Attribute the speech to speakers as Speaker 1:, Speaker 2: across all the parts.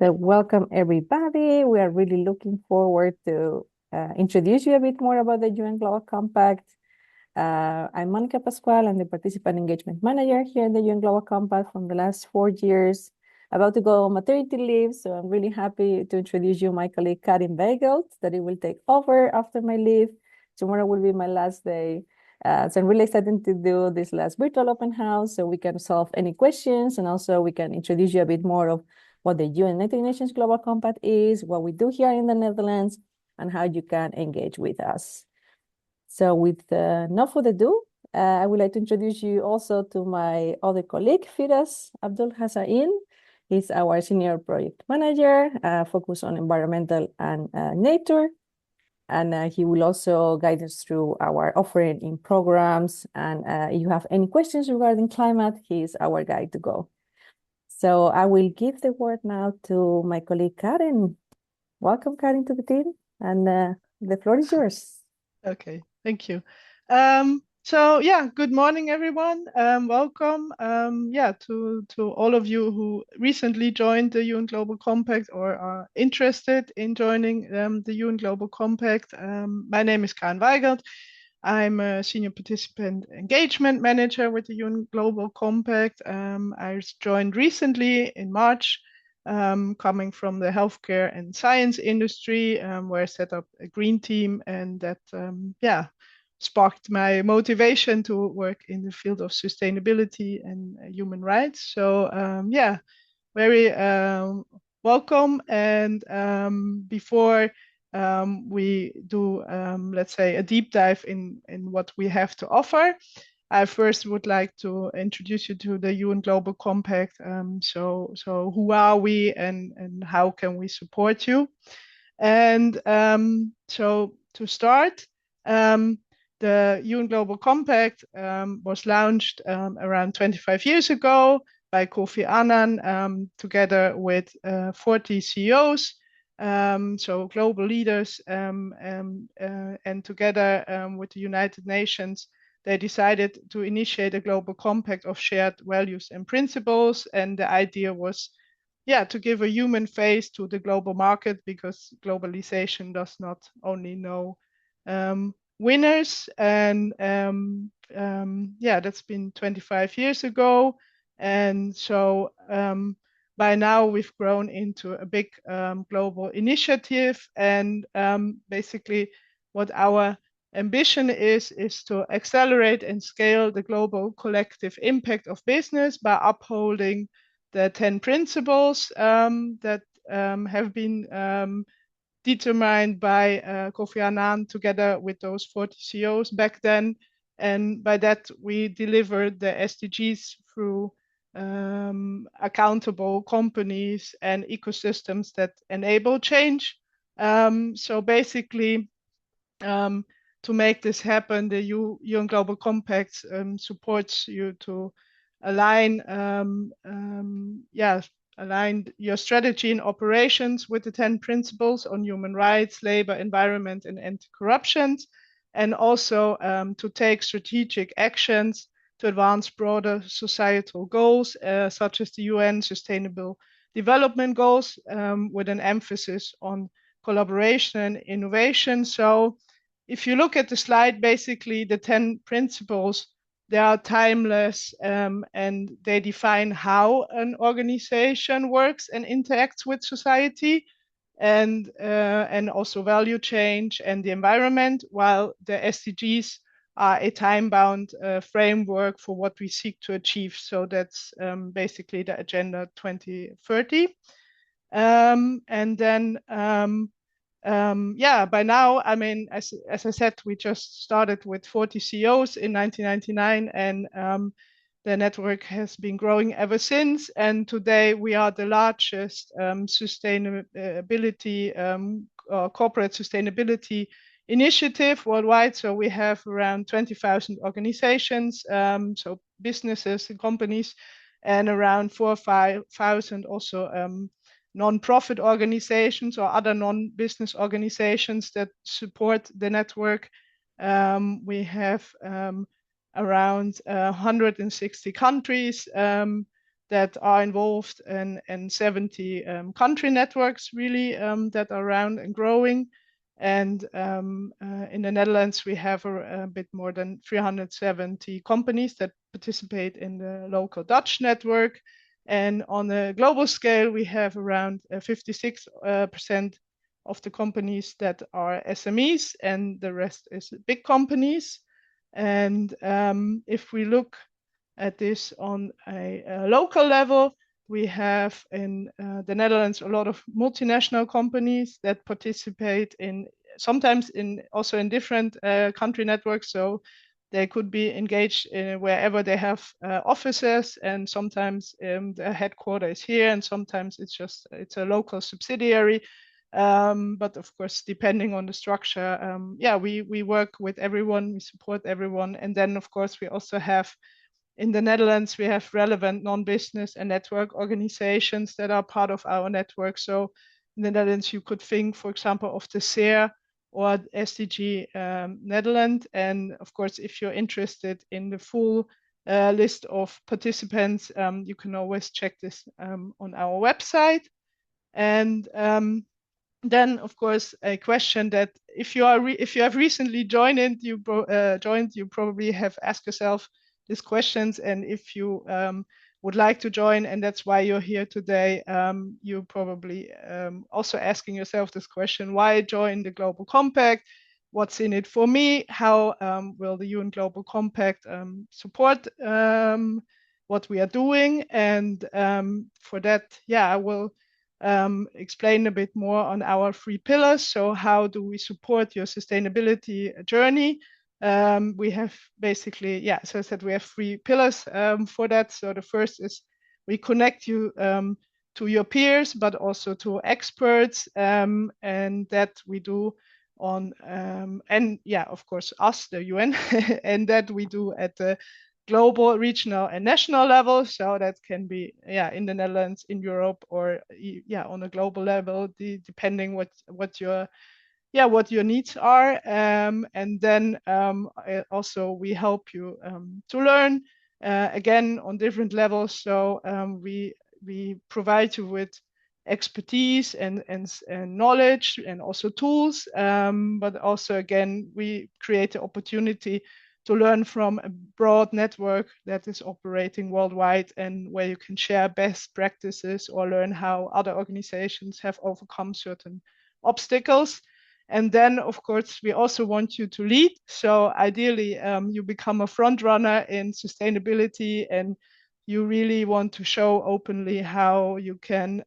Speaker 1: So welcome everybody. We are really looking forward to introduce you a bit more about the UN Global Compact. I'm Monica Pascual. I'm the Participant Engagement Manager here in the UN Global Compact from the last 4 years. About to go on maternity leave, so I'm really happy to introduce you my colleague Karin Weigelt, that it will take over after my leave. Tomorrow will be my last day. So I'm really excited to do this last virtual open house so we can solve any questions, and also we can introduce you a bit more of what the United Nations Global Compact is, what we do here in the Netherlands, and how you can engage with us. So with no further ado, I would like to introduce you also to my other colleague, Firas Abdul Hassain. He's our Senior Project Manager, focused on environmental and nature. And he will also guide us through our offering in programs. And if you have any questions regarding climate, he's our guide to go. So I will give the word now to my colleague Karin. Welcome, Karin, to the team, and the floor is yours.
Speaker 2: Okay, thank you. Good morning, everyone. Welcome, to all of you who recently joined the UN Global Compact or are interested in joining the UN Global Compact. My name is Karin Weigelt. I'm a Senior Participant Engagement Manager with the UN Global Compact. I joined recently in March, coming from the healthcare and science industry, where I set up a green team, and that sparked my motivation to work in the field of sustainability and human rights. So very welcome. And before we do, let's say, a deep dive in what we have to offer, I first would like to introduce you to the UN Global Compact. So who are we, and how can we support you? And so to start, the UN Global Compact was launched around 25 years ago by Kofi Annan, together with 40 CEOs, so global leaders, and together with the United Nations, they decided to initiate a global compact of shared values and principles. And the idea was, to give a human face to the global market, because globalization does not only know winners. And that's been 25 years ago. And so by now we've grown into a big global initiative. And basically what our ambition is to accelerate and scale the global collective impact of business by upholding the 10 principles that have been determined by Kofi Annan together with those 40 CEOs back then. And by that, we delivered the SDGs through accountable companies and ecosystems that enable change. So basically, to make this happen, the UN Global Compact supports you to align your strategy and operations with the 10 principles on human rights, labor, environment, and anti-corruption, and also to take strategic actions to advance broader societal goals, such as the UN Sustainable Development Goals, with an emphasis on collaboration and innovation. So if you look at the slide, basically the 10 principles, they are timeless, and they define how an organization works and interacts with society, and also value change and the environment, while the SDGs are a time-bound framework for what we seek to achieve. So that's basically the Agenda 2030. And then by now, I mean, as I said, we just started with 40 CEOs in 1999, and the network has been growing ever since. And today we are the largest sustainability, corporate sustainability initiative worldwide. So we have around 20,000 organizations, so businesses and companies, and around 4,000 or 5,000 also non-profit organizations or other non-business organizations that support the network. We have around 160 countries that are involved and 70 country networks really that are around and growing. And in the Netherlands, we have a bit more than 370 companies that participate in the local Dutch network. And on a global scale, we have around 56% of the companies that are SMEs, and the rest is big companies. And if we look at this on a local level, we have in the Netherlands a lot of multinational companies that participate in, sometimes in also in different country networks. So they could be engaged in wherever they have offices, and sometimes the headquarters is here, and sometimes it's a local subsidiary. But of course, depending on the structure, we work with everyone, we support everyone. And then of course, we also have in the Netherlands, we have relevant non-business and network organizations that are part of our network. So in the Netherlands, you could think, for example, of the SER or SDG Netherlands. And of course, if you're interested in the full list of participants, you can always check this on our website. And then, of course, a question that if you have recently joined, you probably have asked yourself these questions, and if you would like to join, and that's why you're here today, you're probably also asking yourself this question: why join the Global Compact? What's in it for me? How will the UN Global Compact support what we are doing? And for that, I will explain a bit more on our 3 pillars. So how do we support your sustainability journey? We have basically, as I said, we have 3 pillars for that. So the first is we connect you to your peers, but also to experts, and that we do on, of course, us, the UN, and that we do at the global, regional, and national level. So that can be in the Netherlands, in Europe, or on a global level, depending what your needs are. And then also we help you to learn again on different levels. So we provide you with expertise and knowledge, and also tools, but also again we create the opportunity to learn from a broad network that is operating worldwide, and where you can share best practices or learn how other organizations have overcome certain obstacles. And then, of course, we also want you to lead. So ideally, you become a front runner in sustainability, and you really want to show openly how you can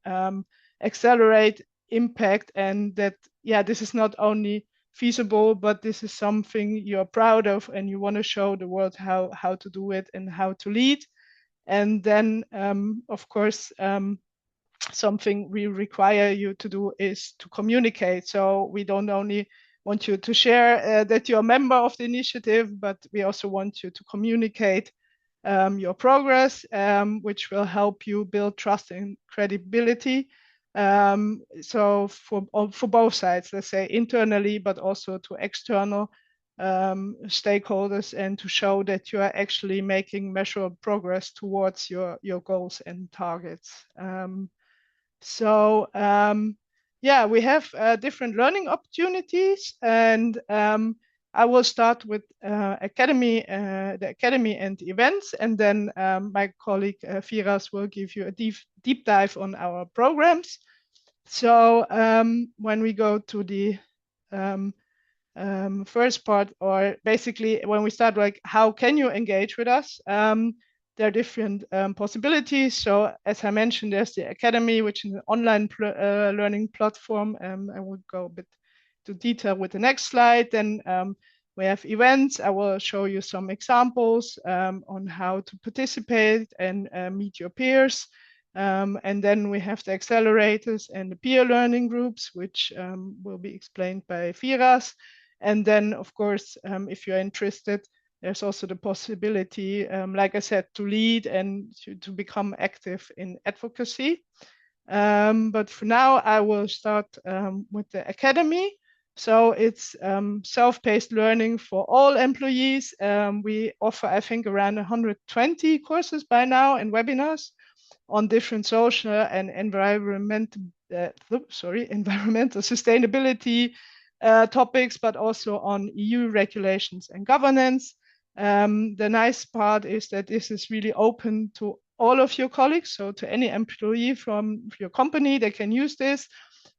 Speaker 2: accelerate impact, and that, this is not only feasible, but this is something you're proud of, and you want to show the world how to do it and how to lead. And then, of course, something we require you to do is to communicate. So we don't only want you to share that you're a member of the initiative, but we also want you to communicate your progress, which will help you build trust and credibility. So for both sides, let's say internally, but also to external stakeholders, and to show that you are actually making measurable progress towards your goals and targets. We have different learning opportunities, and I will start with the academy and events, and then my colleague Firas will give you a deep dive on our programs. So when we go to the first part, or basically when we start, like, how can you engage with us? There are different possibilities. So as I mentioned, there's the Academy, which is an online learning platform. I will go a bit to detail with the next slide. Then we have events. I will show you some examples on how to participate and meet your peers. And then we have the accelerators and the peer learning groups, which will be explained by Firas. And then, of course, if you're interested, there's also the possibility, like I said, to lead and to become active in advocacy. But for now, I will start with the Academy. So it's self-paced learning for all employees. We offer, I think, around 120 courses by now and webinars. on different social and environmental sustainability topics, but also on EU regulations and governance. The nice part is that this is really open to all of your colleagues, so to any employee from your company, they can use this.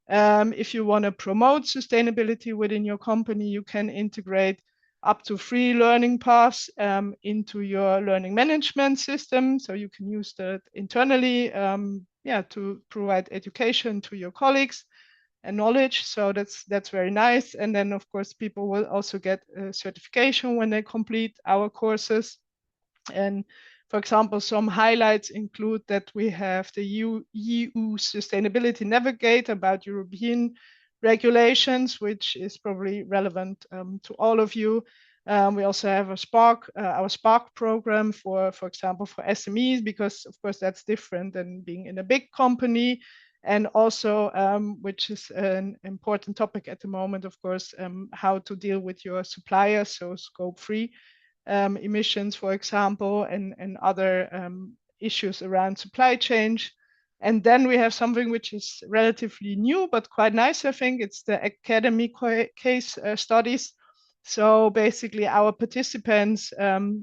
Speaker 2: If you want to promote sustainability within your company, you can integrate up to 3 learning paths into your learning management system. So you can use that internally to provide education to your colleagues and knowledge. So that's very nice. And then, of course, people will also get a certification when they complete our courses. And for example, some highlights include that we have the EU Sustainability Navigator about European regulations, which is probably relevant to all of you. We also have a Spark, our Spark program for example, for SMEs, because of course that's different than being in a big company. And also, which is an important topic at the moment, of course, how to deal with your suppliers, so scope 3 emissions, for example, and other issues around supply chain. And then we have something which is relatively new, but quite nice, I think. It's the academy case studies. So basically our participants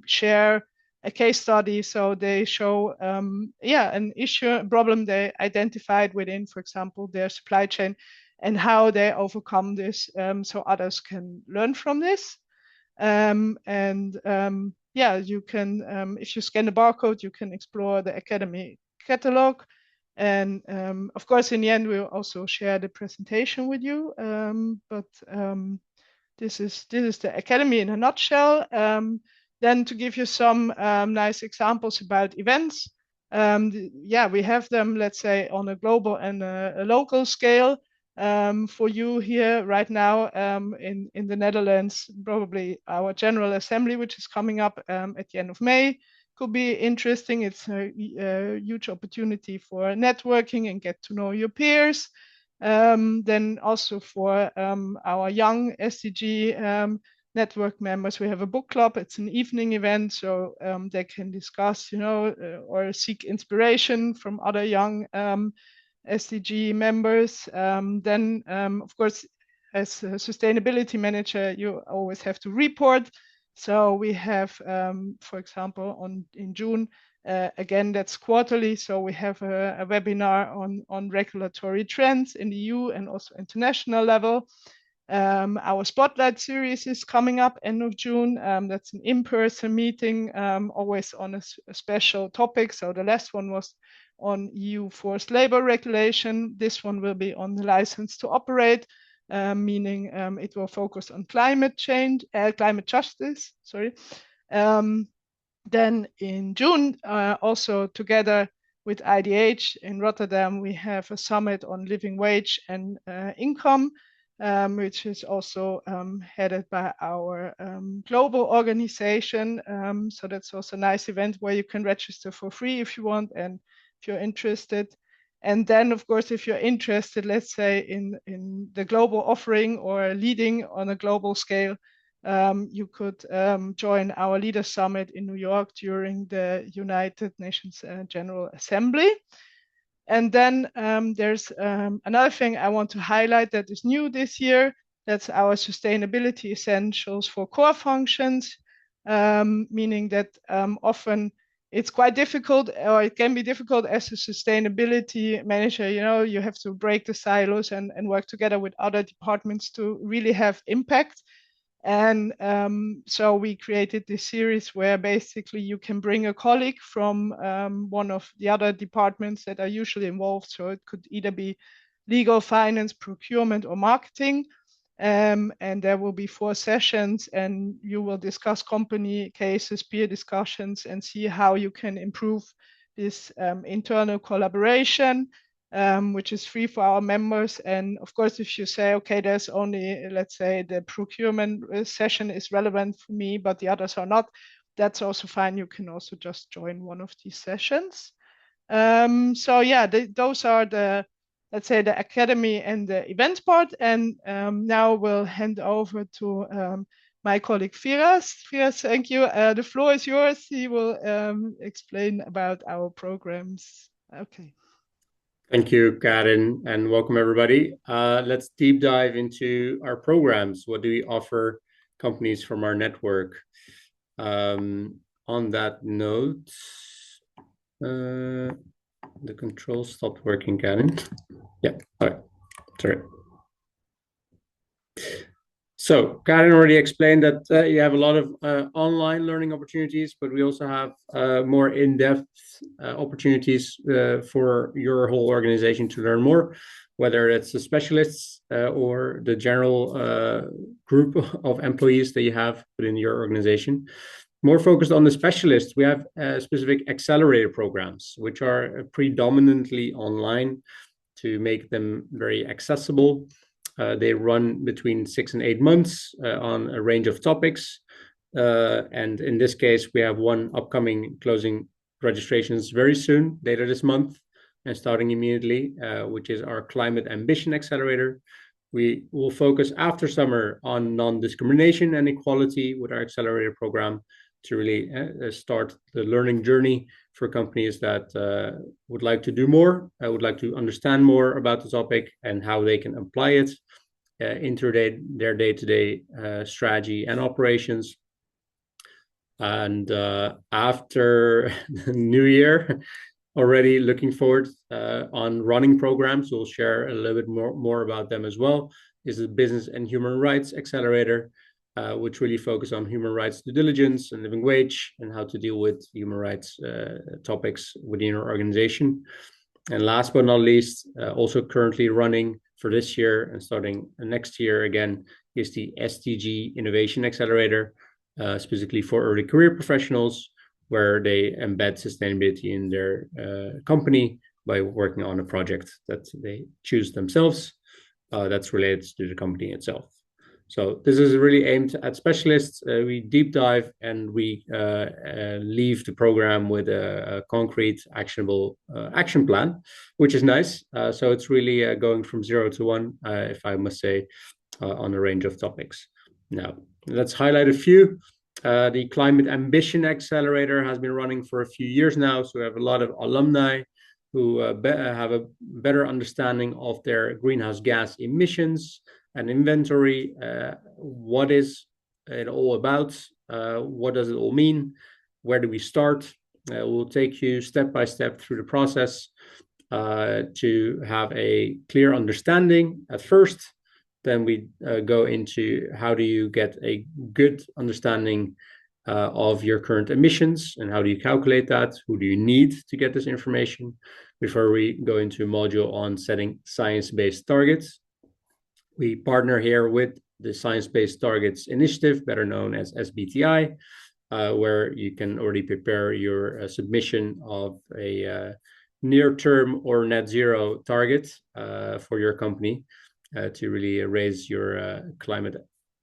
Speaker 2: share a case study. So they show, an issue, a problem they identified within, for example, their supply chain, and how they overcome this, so others can learn from this. You can, if you scan the barcode, you can explore the Academy catalog. And of course, in the end, we'll also share the presentation with you. This is the Academy in a nutshell. Then to give you some nice examples about events. We have them, let's say, on a global and a local scale. For you here right now in the Netherlands, probably our General Assembly, which is coming up at the end of May, could be interesting. It's a huge opportunity for networking and get to know your peers. Then also for our young SDG network members, we have a book club. It's an evening event, so they can discuss, or seek inspiration from other young SDG members. Then, of course, as a sustainability manager, you always have to report. So we have, for example, in June, again, that's quarterly. So we have a webinar on regulatory trends in the EU and also international level. Our Spotlight series is coming up end of June. That's an in-person meeting, always on a special topic. So the last one was on EU forced labor regulation. This one will be on the license to operate, meaning it will focus on climate justice. Then in June, also together with IDH in Rotterdam, we have a summit on living wage and income, which is also headed by our global organization. So that's also a nice event where you can register for free if you want and if you're interested. And then, of course, if you're interested, let's say in the global offering or leading on a global scale, you could join our Leaders Summit in New York during the United Nations General Assembly. And then there's another thing I want to highlight that is new this year. That's our Sustainability Essentials for Core Functions, meaning that often it's quite difficult, or it can be difficult as a sustainability manager. You have to break the silos and work together with other departments to really have impact. And so we created this series where basically you can bring a colleague from one of the other departments that are usually involved. So it could either be legal, finance, procurement, or marketing. And there will be 4 sessions, and you will discuss company cases, peer discussions, and see how you can improve this internal collaboration. Which is free for our members. And of course, if you say, okay, there's only, let's say, the procurement session is relevant for me, but the others are not, that's also fine. You can also just join one of these sessions. Those are the, let's say, the academy and the events part. And now we'll hand over to my colleague Firas. Firas, thank you. The floor is yours. He will explain about our programs Okay.
Speaker 3: Thank you, Karen, and welcome everybody. Let's deep dive into our programs. What do we offer companies from our network? On that note, the controls stopped working, Karen. Yeah, all right, sorry. So Karen already explained that you have a lot of online learning opportunities, but we also have more in-depth opportunities for your whole organization to learn more, whether it's the specialists or the general group of employees that you have within your organization. More focused on the specialists, we have specific accelerator programs, which are predominantly online to make them very accessible. They run between 6 and 8 months on a range of topics. And in this case, we have one upcoming closing registrations very soon, later this month, and starting immediately, which is our Climate Ambition Accelerator. We will focus after summer on non-discrimination and equality with our accelerator program to really start the learning journey for companies that would like to do more, would like to understand more about the topic and how they can apply it into their day-to-day strategy and operations. And after the new year, already looking forward on running programs. We'll share a little bit more about them as well. Is the Business and Human Rights Accelerator, which really focus on human rights due diligence and living wage and how to deal with human rights topics within our organization. And last but not least, also currently running for this year and starting next year again, is the SDG Innovation Accelerator, specifically for early career professionals, where they embed sustainability in their company by working on a project that they choose themselves that's related to the company itself. So this is really aimed at specialists. We deep dive and we leave the program with a concrete, actionable action plan, which is nice. So it's really going from 0 to 1, if I must say, on a range of topics. Now, let's highlight a few. The Climate Ambition Accelerator has been running for a few years now, so we have a lot of alumni who have a better understanding of their greenhouse gas emissions and inventory. What is it all about? What does it all mean? Where do we start? We'll take you step by step through the process to have a clear understanding at first. Then we go into how do you get a good understanding of your current emissions and how do you calculate that? Who do you need to get this information? Before we go into a module on setting science-based targets. We partner here with the Science Based Targets Initiative, better known as SBTI, where you can already prepare your submission of a near-term or net zero target for your company to really raise your climate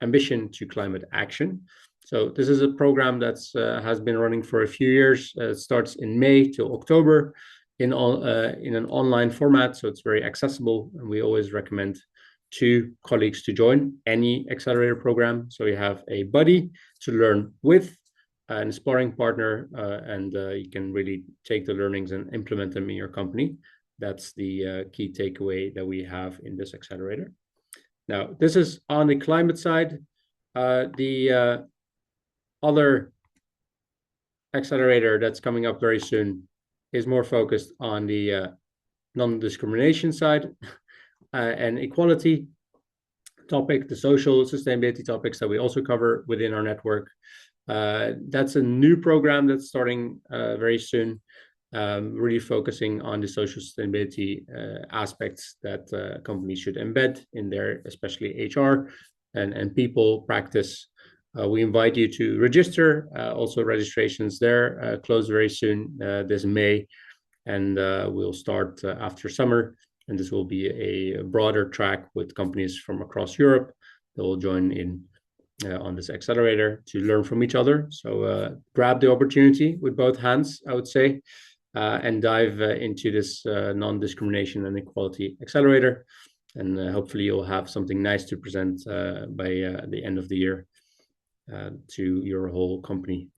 Speaker 3: ambition to climate action. So this is a program that's has been running for a few years. It starts in May till October in an online format, so it's very accessible, and we always recommend 2 colleagues to join any accelerator program. So you have a buddy to learn with, an sparring partner, and you can really take the learnings and implement them in your company. That's the key takeaway that we have in this accelerator. Now, this is on the climate side. The other accelerator that's coming up very soon is more focused on the non-discrimination side and equality topic, the social sustainability topics that we also cover within our network. That's a new program that's starting very soon, really focusing on the social sustainability aspects that companies should embed in their, especially HR and people practice. We invite you to register. Also, registrations there close very soon this May, and we'll start after summer. And this will be a broader track with companies from across Europe that will join in on this accelerator to learn from each other. So grab the opportunity with both hands, I would say, and dive into this non-discrimination and equality accelerator. And hopefully you'll have something nice to present by the end of the year to your whole company.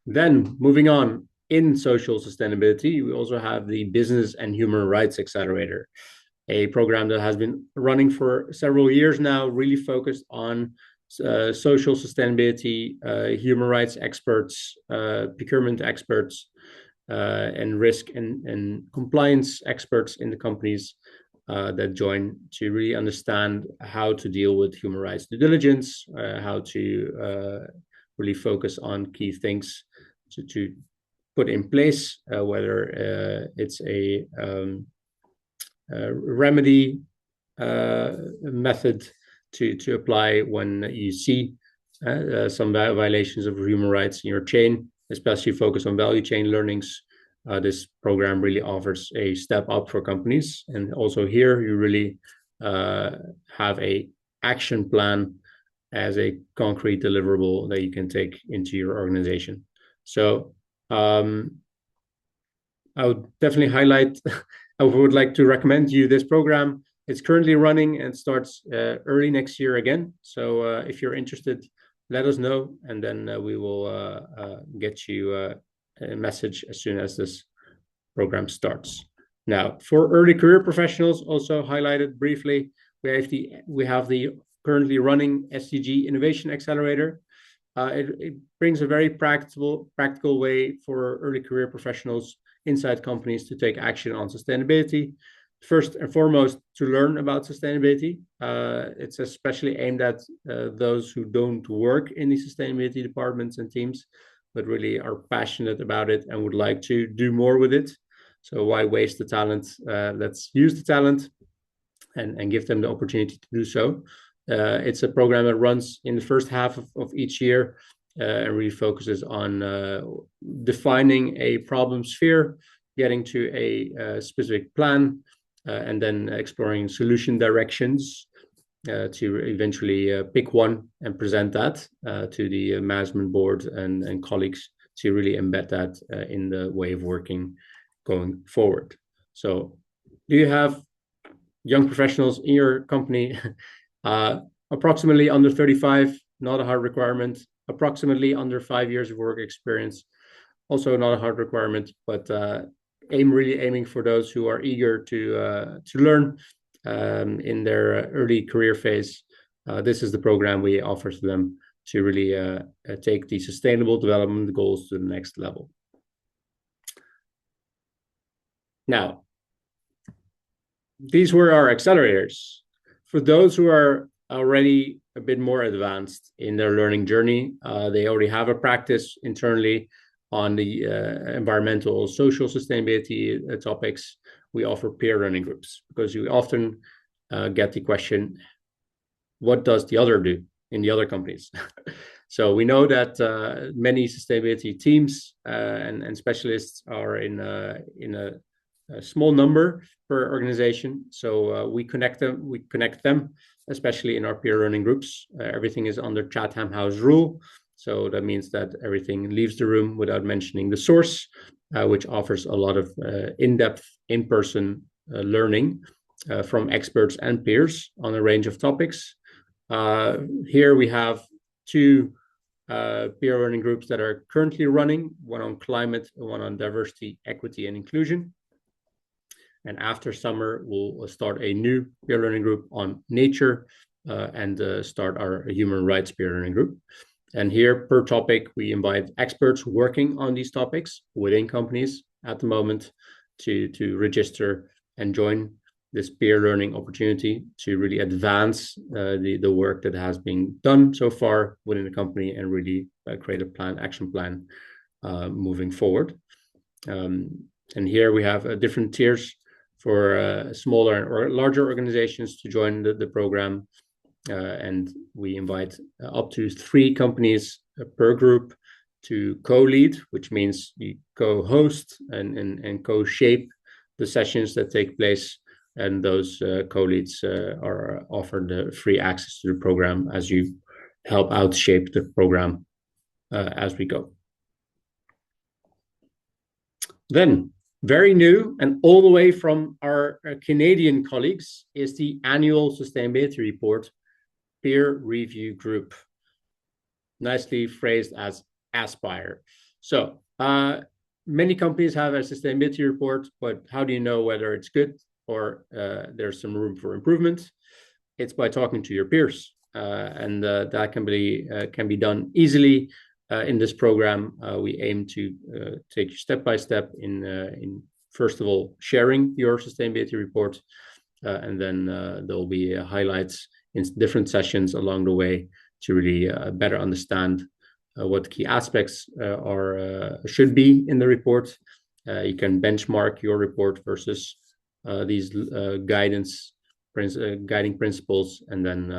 Speaker 3: Then moving on, in social sustainability, we also have the Business and Human Rights Accelerator, a program that has been running for several years now, really focused on social sustainability, human rights experts, procurement experts, and risk and compliance experts in the companies that join to really understand how to deal with human rights due diligence, how to really focus on key things to put in place, whether it's a remedy method to apply when you see some violations of human rights in your chain, especially focus on value chain learnings. This program really offers a step up for companies. And also here, you really have a action plan as a concrete deliverable that you can take into your organization. So I would definitely highlight, I would like to recommend you this program. It's currently running and starts early next year again. So if you're interested, let us know, and then we will get you a message as soon as this program starts. Now, for early career professionals, also highlighted briefly, we have the currently running SDG Innovation Accelerator. It brings a very practical way for early career professionals inside companies to take action on sustainability. First and foremost, to learn about sustainability. It's especially aimed at those who don't work in the sustainability departments and teams, but really are passionate about it and would like to do more with it. So why waste the talent? Let's use the talent and give them the opportunity to do so. It's a program that runs in the first half of each year and really focuses on defining a problem sphere, getting to a specific plan, and then exploring solution directions to eventually pick one and present that to the management board and colleagues to really embed that in the way of working going forward. So do you have young professionals in your company? Approximately under 35, not a hard requirement. Approximately under 5 years of work experience, also not a hard requirement, but aiming for those who are eager to learn in their early career phase. This is the program we offer to them to really take the sustainable development goals to the next level. Now, these were our accelerators. For those who are already a bit more advanced in their learning journey, they already have a practice internally on the environmental, social sustainability topics. We offer peer learning groups because you often get the question, what does the other do in the other companies? So we know that many sustainability teams and specialists are in a small number per organization. So we connect them, especially in our peer learning groups. Everything is under Chatham House rule. So that means that everything leaves the room without mentioning the source, which offers a lot of in-depth, in-person learning from experts and peers on a range of topics. Here we have two peer learning groups that are currently running, one on climate and one on diversity, equity, and inclusion. And after summer, we'll start a new peer learning group on nature and start our human rights peer learning group. And here, per topic, we invite experts working on these topics within companies at the moment to register and join this peer learning opportunity to really advance the work that has been done so far within the company and really create a action plan moving forward. And here we have different tiers for smaller or larger organizations to join the program. And we invite up to 3 companies per group to co-lead, which means you co-host and co-shape the sessions that take place. And those co-leads are offered free access to the program as you help out shape the program as we go. Then, very new and all the way from our Canadian colleagues is the annual sustainability report peer review group, nicely phrased as Aspire. So Many companies have a sustainability report, but how do you know whether it's good or there's some room for improvement? It's by talking to your peers, and that can be done easily. In this program, we aim to take you step by step in first of all sharing your sustainability report, and then there will be highlights in different sessions along the way to really better understand what key aspects should be in the report. You can benchmark your report versus these guiding principles, and then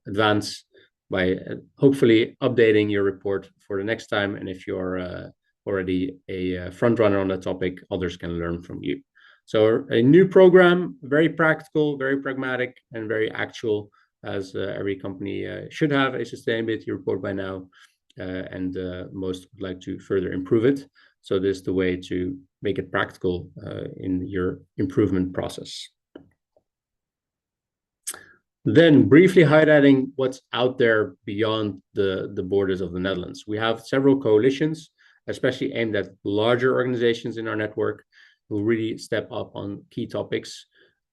Speaker 3: advance by hopefully updating your report for the next time. And if you're already a front runner on the topic, others can learn from you. So a new program, very practical, very pragmatic, and very actual, as every company should have a sustainability report by now, and most would like to further improve it. So this is the way to make it practical in your improvement process. Then briefly highlighting what's out there beyond the borders of the Netherlands. We have several coalitions, especially aimed at larger organizations in our network, who really step up on key topics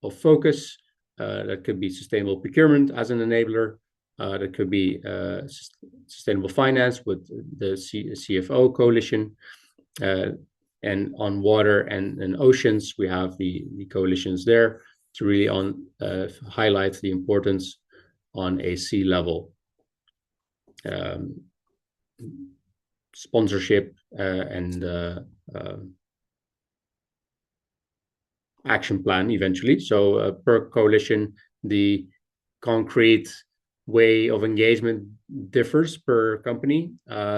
Speaker 3: of focus. That could be sustainable procurement as an enabler. That could be sustainable finance with the CFO coalition. And on water and oceans, we have the coalitions there to really highlight the importance on a sea level sponsorship and action plan eventually. So per coalition, the concrete way of engagement differs per company.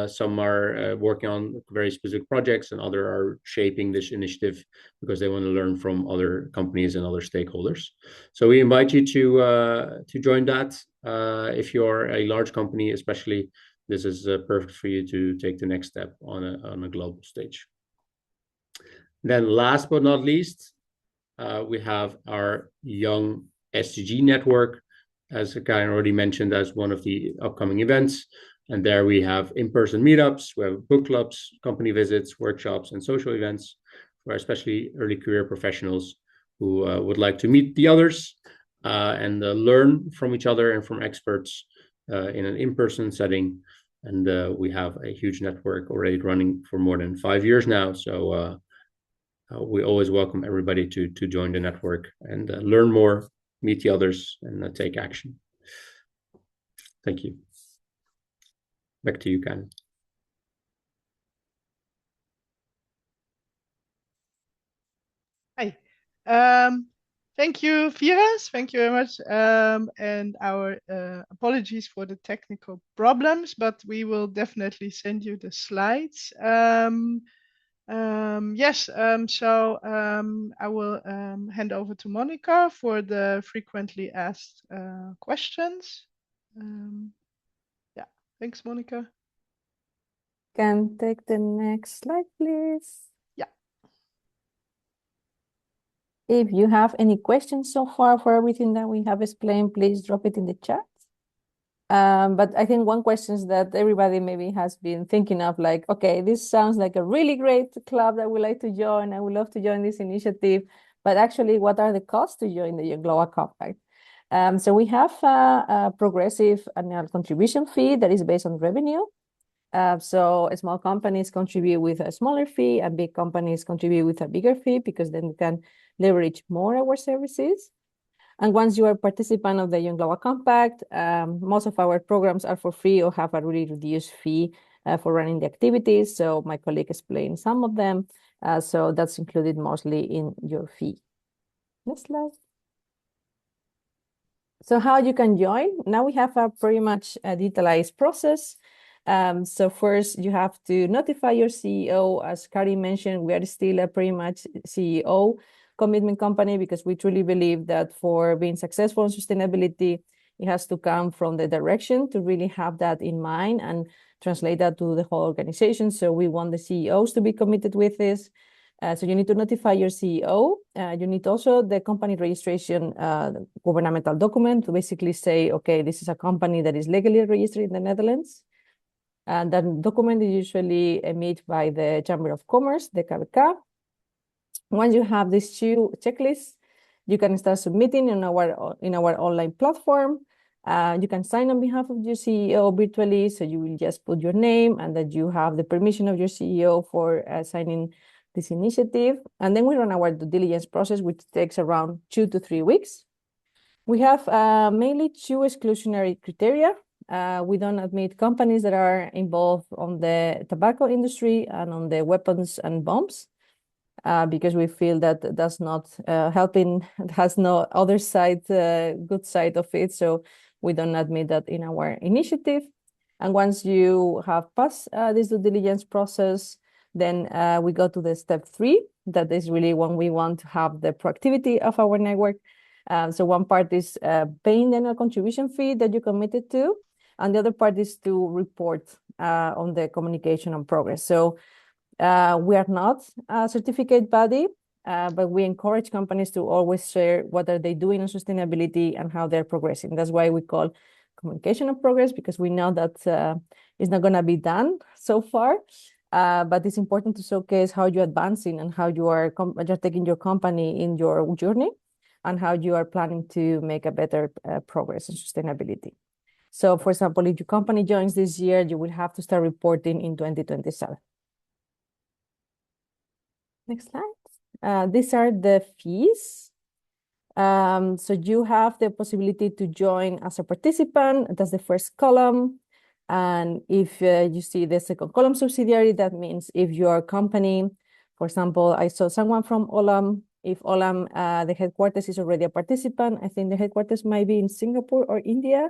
Speaker 3: Some are working on very specific projects, and others are shaping this initiative because they want to learn from other companies and other stakeholders. So we invite you to join that. If you're a large company, especially, this is perfect for you to take the next step on a global stage. Then last but not least, we have our Young SDG network, as Karin already mentioned, as one of the upcoming events. And there we have in-person meetups, we have book clubs, company visits, workshops, and social events for especially early career professionals who would like to meet the others and learn from each other and from experts in an in-person setting. And we have a huge network already running for more than 5 years now. So we always welcome everybody to join the network and learn more, meet the others, and take action. Thank you. Back to you, Karin.
Speaker 2: Hi. Thank you, Firas. Thank you very much. And our apologies for the technical problems, but we will definitely send you the slides. Yes, so I will hand over to Monica for the frequently asked questions. Yeah, thanks, Monica.
Speaker 1: Can take the next slide, please.
Speaker 2: Yeah.
Speaker 1: If you have any questions so far for everything that we have explained, please drop it in the chat. But I think one question that everybody maybe has been thinking of, like, okay, this sounds like a really great club that I would like to join. I would love to join this initiative, but actually, what are the costs to join the Young Global Compact? So we have a progressive annual contribution fee that is based on revenue. So small companies contribute with a smaller fee, and big companies contribute with a bigger fee, because then we can leverage more our services. And once you are a participant of the Young Global Compact, most of our programs are for free or have a really reduced fee for running the activities. So my colleague explained some of them. So that's included mostly in your fee. Next slide. So how you can join? Now we have a pretty much a detailed process. So first you have to notify your CEO. As Karin mentioned, we are still a pretty much CEO commitment company, because we truly believe that for being successful in sustainability, it has to come from the direction to really have that in mind and translate that to the whole organization. So we want the CEOs to be committed with this. So you need to notify your CEO. You need also the company registration governmental document to basically say, okay, this is a company that is legally registered in the Netherlands. And that document is usually made by the Chamber of Commerce, the KBK. Once you have these 2 checklists, you can start submitting in our online platform. You can sign on behalf of your CEO virtually, so you will just put your name and that you have the permission of your CEO for signing this initiative. And then we run our due diligence process, which takes around 2 to 3 weeks. We have mainly 2 exclusionary criteria. We don't admit companies that are involved on the tobacco industry and on the weapons and bombs, because we feel that that's not helping, it has no other side, good side of it. So we don't admit that in our initiative. And once you have passed this due diligence process, then we go to the step 3. That is really when we want to have the proactivity of our network. So one part is paying the annual contribution fee that you committed to, and the other part is to report on the communication and progress. So we are not a certificate body, but we encourage companies to always share what are they doing on sustainability and how they're progressing. That's why we call communication of progress, because we know that it's not going to be done so far. But it's important to showcase how you're advancing and how you're taking your company in your journey and how you are planning to make a better progress in sustainability. So, for example, if your company joins this year, you will have to start reporting in 2027. Next slide. These are the fees. So you have the possibility to join as a participant. That's the first column. And if you see the second column subsidiary, that means if your company, for example, I saw someone from Olam. If Olam, the headquarters is already a participant, I think the headquarters might be in Singapore or India.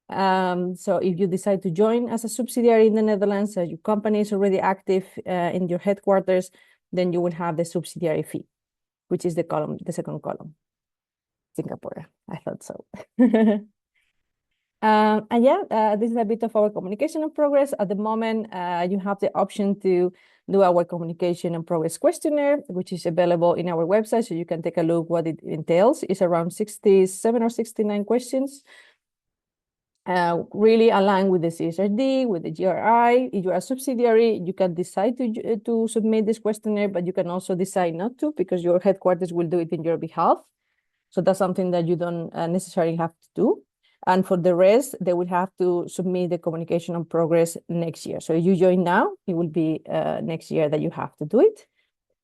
Speaker 1: So if you decide to join as a subsidiary in the Netherlands, your company is already active in your headquarters, then you will have the subsidiary fee, which is the second column. Singapore, I thought so. And yeah, this is a bit of our communication and progress. At the moment, you have the option to do our communication and progress questionnaire, which is available in our website, so you can take a look what it entails. It's around 67 or 69 questions. Really aligned with the CSRD, with the GRI. If you are a subsidiary, you can decide to submit this questionnaire, but you can also decide not to, because your headquarters will do it in your behalf. So that's something that you don't necessarily have to do. And for the rest, they will have to submit the communication on progress next year. So if you join now, it will be next year that you have to do it.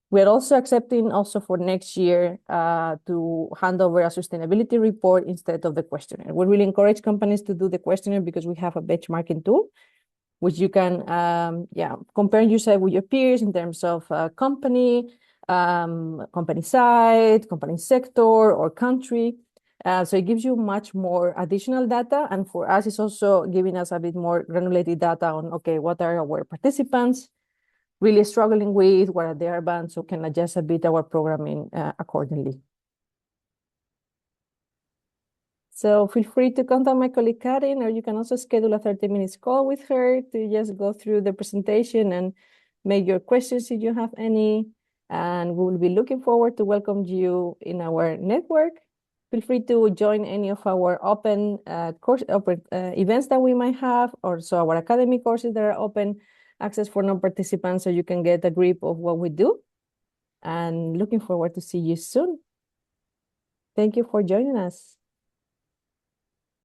Speaker 1: We're also accepting also for next year to hand over a sustainability report instead of the questionnaire. We really encourage companies to do the questionnaire because we have a benchmarking tool, which you can compare yourself with your peers in terms of company side, company sector, or country. So it gives you much more additional data. And for us, it's also giving us a bit more granulated data on, okay, what are our participants really struggling with, what are their bands, so can adjust a bit our programming accordingly. So feel free to contact my colleague Karin, or you can also schedule a 30-minute call with her to just go through the presentation and make your questions if you have any. And we will be looking forward to welcome you in our network. Feel free to join any of our open events that we might have, or so our academic courses that are open access for non-participants, so you can get a grip of what we do. And looking forward to see you soon. Thank you for joining us.